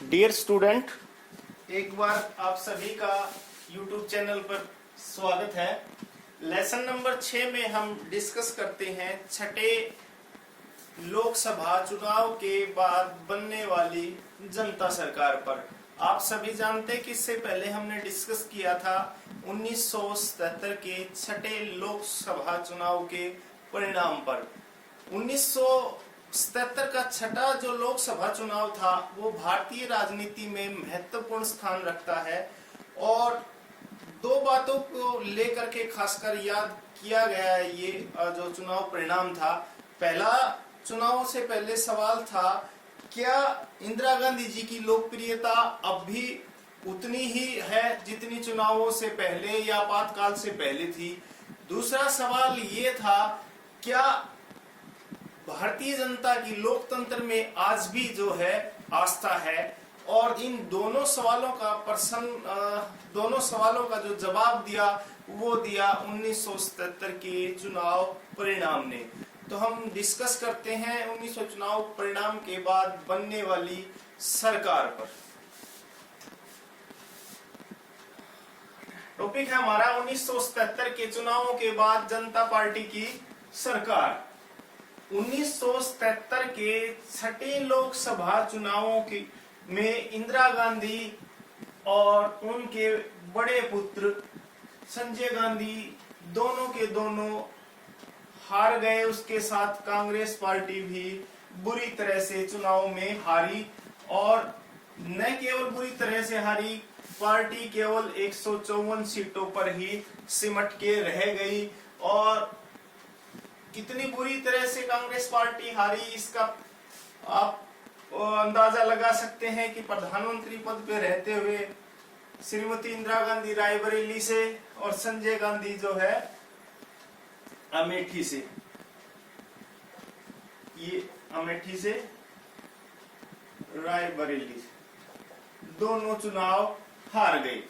Dear student, एक बार आप सभी का YouTube चैनल पर स्वागत है। लेसन नंबर 6 में हम डिस्कस करते हैं छठे लोकसभा चुनाव के बाद बनने वाली जनता सरकार पर। आप सभी जानते हैं कि इससे पहले हमने डिस्कस किया था 1977 के छठे लोकसभा चुनाव के परिणाम पर। 1977 का छठा जो लोकसभा चुनाव था वो भारतीय राजनीति में महत्वपूर्ण स्थान रखता है और दो बातों को लेकर के खासकर याद किया गया है। ये जो चुनाव परिणाम था, पहला चुनाव से पहले सवाल था, क्या इंदिरा गांधी जी की लोकप्रियता अब भी उतनी ही है जितनी चुनावों से पहले या आपातकाल से पहले थी। दूसरा सवाल ये था, क्या भारतीय जनता की लोकतंत्र में आज भी जो है आस्था है। और इन दोनों सवालों का जो जवाब दिया वो दिया 1977 के चुनाव परिणाम ने। तो हम डिस्कस करते हैं 1900 चुनाव परिणाम के बाद बनने वाली सरकार पर। टॉपिक है हमारा 1977 के चुनावों के बाद जनता पार्टी की सरकार। 1977 के छठे लोकसभा चुनावों की में इंदिरा गांधी और उनके बड़े पुत्र संजय गांधी दोनों के दोनों हार गए। उसके साथ कांग्रेस पार्टी भी बुरी तरह से चुनाव में हारी और न केवल बुरी तरह से हारी, पार्टी केवल 154 सीटों पर ही सिमट के रह गई। और कितनी बुरी तरह से कांग्रेस पार्टी हारी इसका आप अंदाजा लगा सकते हैं कि प्रधानमंत्री पद पे रहते हुए श्रीमती इंदिरा गांधी रायबरेली से और संजय गांधी जो है अमेठी से, ये अमेठी से रायबरेली दोनों चुनाव हार गई।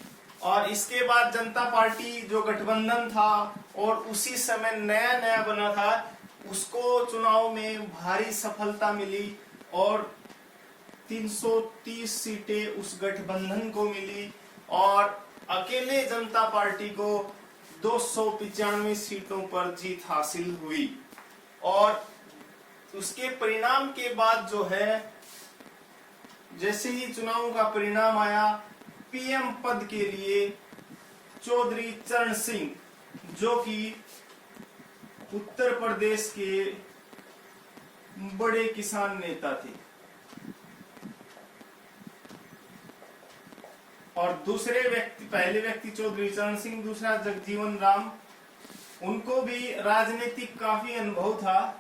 और इसके बाद जनता पार्टी जो गठबंधन था और उसी समय नया नया बना था, उसको चुनाव में भारी सफलता मिली और 330 सीटें उस गठबंधन को मिली और अकेले जनता पार्टी को 295 सीटों पर जीत हासिल हुई। और उसके परिणाम के बाद जो है, जैसे ही चुनाव का परिणाम आया, पीएम पद के लिए चौधरी चरण सिंह जो कि उत्तर प्रदेश के बड़े किसान नेता थे और दूसरे व्यक्ति, पहले व्यक्ति चौधरी चरण सिंह, दूसरा जगजीवन राम, उनको भी राजनीतिक काफी अनुभव था,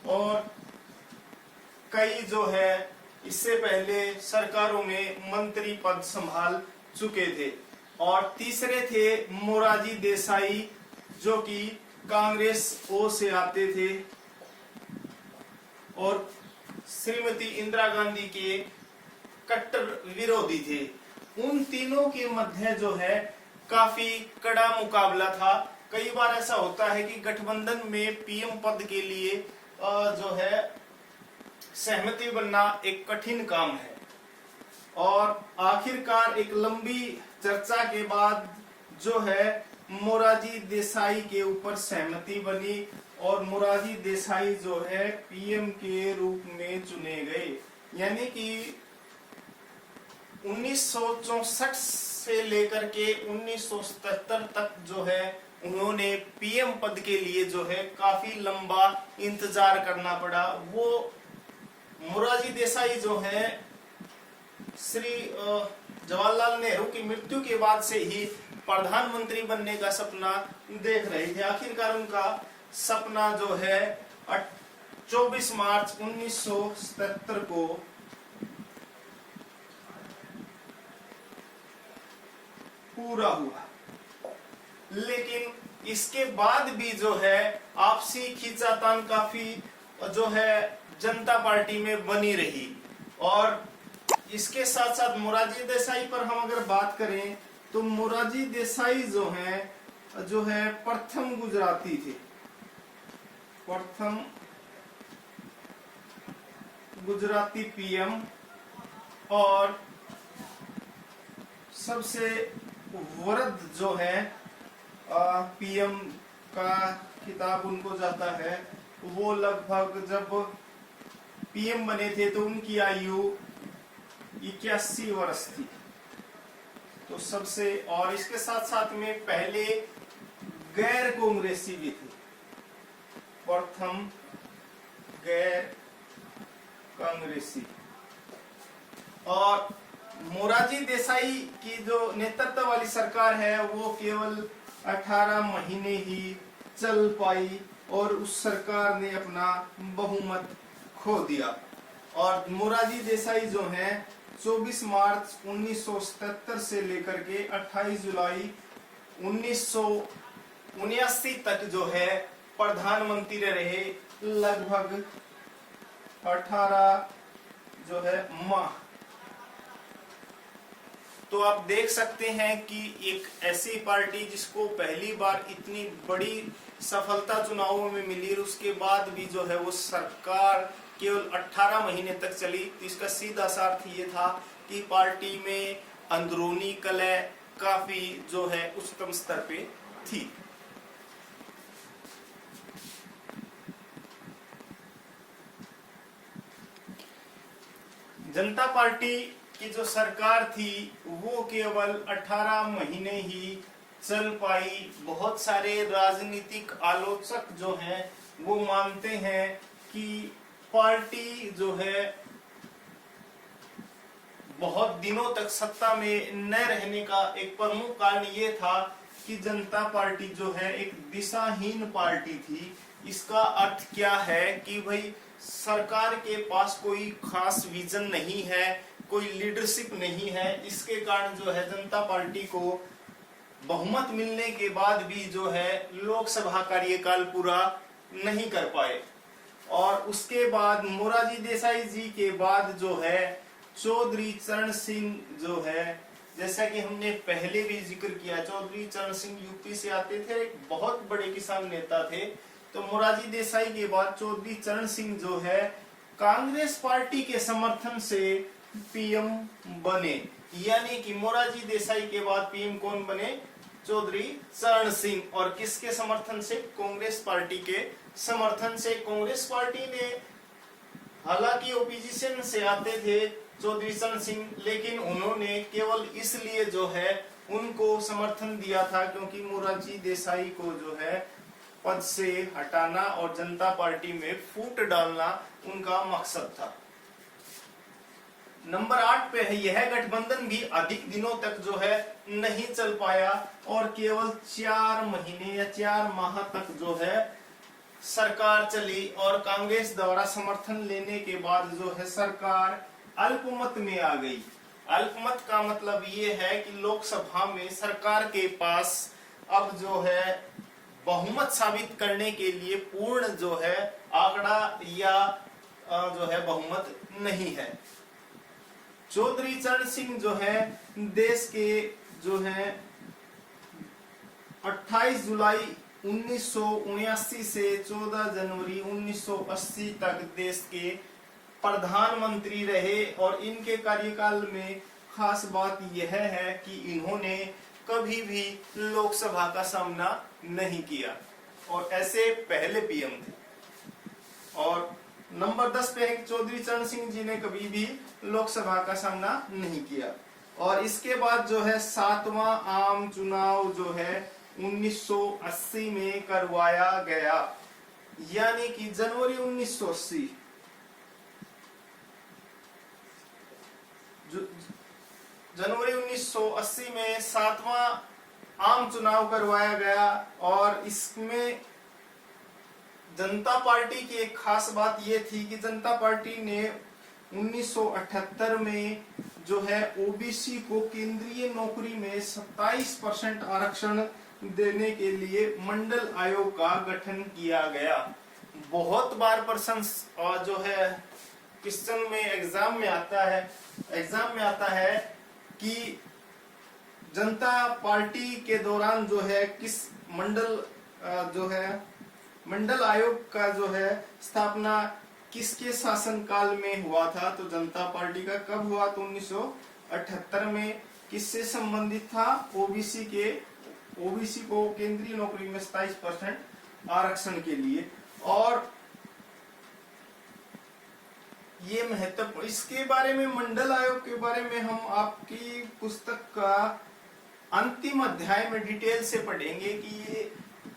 और कई जो है इससे पहले सरकारों में मंत्री पद संभाल चुके थे। और तीसरे थे मोरारजी देसाई जो कि कांग्रेस ओ से आते थे और श्रीमती इंदिरा गांधी के कट्टर विरोधी थे। उन तीनों के मध्य जो है काफी कड़ा मुकाबला था। कई बार ऐसा होता है कि गठबंधन में पीएम पद के लिए जो है सहमति बनना एक कठिन काम है और आखिरकार एक लंबी चर्चा के बाद जो है मोरारजी देसाई के ऊपर सहमति बनी और मोरारजी देसाई जो है पीएम के रूप में चुने गए। यानी कि 1964 से लेकर के 1977 तक जो है उन्होंने पीएम पद के लिए जो है काफी लंबा इंतजार करना पड़ा। वो मोरारजी देसाई जो है श्री जवाहरलाल नेहरू की मृत्यु के बाद से ही प्रधानमंत्री बनने का सपना देख रहे थे। आखिरकार उनका सपना जो है 24 मार्च 1977 को पूरा हुआ। लेकिन इसके बाद भी जो है आपसी खींचातान काफी जो है जनता पार्टी में बनी रही। और इसके साथ साथ मोरारजी देसाई पर हम अगर बात करें तो मोरारजी देसाई जो है प्रथम गुजराती थे प्रथम गुजराती पीएम और सबसे वृद्ध जो है पीएम का खिताब उनको जाता है। वो लगभग जब पीएम बने थे तो उनकी आयु 81 वर्ष थी। तो सबसे, और इसके साथ साथ में पहले गैर कांग्रेसी भी थे, प्रथम गैर कांग्रेसी। और मोरारजी देसाई की जो नेतृत्व वाली सरकार है वो केवल 18 महीने ही चल पाई और उस सरकार ने अपना बहुमत खो दिया। और मोरारजी देसाई जो हैं 24 मार्च 1977 से लेकर के 28 जुलाई 1979 तक जो है प्रधानमंत्री रहे, लगभग 18 जो है माह। तो आप देख सकते हैं कि एक ऐसी पार्टी जिसको पहली बार इतनी बड़ी सफलता चुनावों में मिली, उसके बाद भी जो है वो सरकार केवल 18 महीने तक चली। तो इसका सीधा सा अर्थ ये था कि पार्टी में अंदरूनी कलह काफी जो है उच्चतम स्तर पे थी। जनता पार्टी की जो सरकार थी वो केवल 18 महीने ही चल पाई। बहुत सारे राजनीतिक आलोचक जो हैं वो मानते हैं कि पार्टी जो है बहुत दिनों तक सत्ता में न रहने का एक प्रमुख कारण ये था कि जनता पार्टी जो है एक दिशाहीन पार्टी थी। इसका अर्थ क्या है कि भाई सरकार के पास कोई खास विजन नहीं है, कोई लीडरशिप नहीं है। इसके कारण जो है जनता पार्टी को बहुमत मिलने के बाद भी जो है लोकसभा कार्यकाल पूरा नहीं कर पाए। और उसके बाद मोरारजी देसाई जी के बाद जो है चौधरी चरण सिंह जो है, जैसा कि हमने पहले भी जिक्र किया, चौधरी चरण सिंह यूपी से आते थे, एक बहुत बड़े किसान नेता थे। तो मोरारजी देसाई के बाद चौधरी चरण सिंह जो है कांग्रेस पार्टी के समर्थन से पीएम बने। यानी कि मोरारजी देसाई के बाद पीएम कौन बने? चौधरी चरण सिंह। और किसके समर्थन से? कांग्रेस पार्टी के समर्थन से। कांग्रेस पार्टी ने हालांकि ओपोजिशन से आते थे चौधरी चरण सिंह, लेकिन उन्होंने केवल इसलिए जो है उनको समर्थन दिया था क्योंकि मोरारजी देसाई को जो है पद से हटाना और जनता पार्टी में फूट डालना उनका मकसद था। नंबर 8 पे है, यह गठबंधन भी अधिक दिनों तक जो है नहीं चल पाया और केवल 4 महीने या 4 माह तक जो है सरकार चली। और कांग्रेस द्वारा समर्थन लेने के बाद जो है सरकार अल्पमत में आ गई। अल्पमत का मतलब ये है कि लोकसभा में सरकार के पास अब जो है बहुमत साबित करने के लिए पूर्ण जो है आंकड़ा या जो है बहुमत नहीं है। चौधरी चरण सिंह जो है देश के जो है 28 जुलाई 1979 से 14 जनवरी 1980 तक देश के प्रधानमंत्री रहे। और इनके कार्यकाल में खास बात यह है कि इन्होंने कभी भी लोकसभा का सामना नहीं किया और ऐसे पहले पीएम थे। और नंबर 10 पे है चौधरी चरण सिंह जी ने कभी भी लोकसभा का सामना नहीं किया। और इसके बाद जो है 7वां आम चुनाव जो है 1980 में करवाया गया, यानी कि जनवरी 1980 जनवरी 1980 में 7वां आम चुनाव करवाया गया। और इसमें जनता पार्टी की एक खास बात यह थी कि जनता पार्टी ने 1978 में जो है ओबीसी को केंद्रीय नौकरी में 27% आरक्षण देने के लिए मंडल आयोग का गठन किया गया। बहुत बार प्रश्न और जो है क्वेश्चन में एग्जाम में आता है कि जनता पार्टी के दौरान जो है किस मंडल जो है मंडल आयोग का जो है स्थापना किसके शासनकाल में हुआ था? तो जनता पार्टी का। कब हुआ? तो 1978 में। किससे संबंधित था? ओबीसी को केंद्रीय नौकरी में 27% आरक्षण के लिए। और ये महत्वपूर्ण, इसके बारे में, मंडल आयोग के बारे में हम आपकी पुस्तक का अंतिम अध्याय में डिटेल से पढ़ेंगे कि ये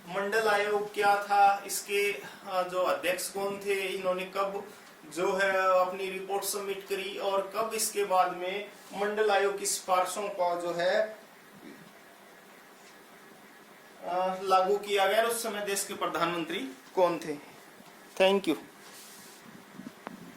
मंडल आयोग क्या था, इसके जो अध्यक्ष कौन थे, इन्होंने कब जो है अपनी रिपोर्ट सबमिट करी, और कब इसके बाद में मंडल आयोग की सिफारिशों का जो है लागू किया गया, उस समय देश के प्रधानमंत्री कौन थे। Thank you.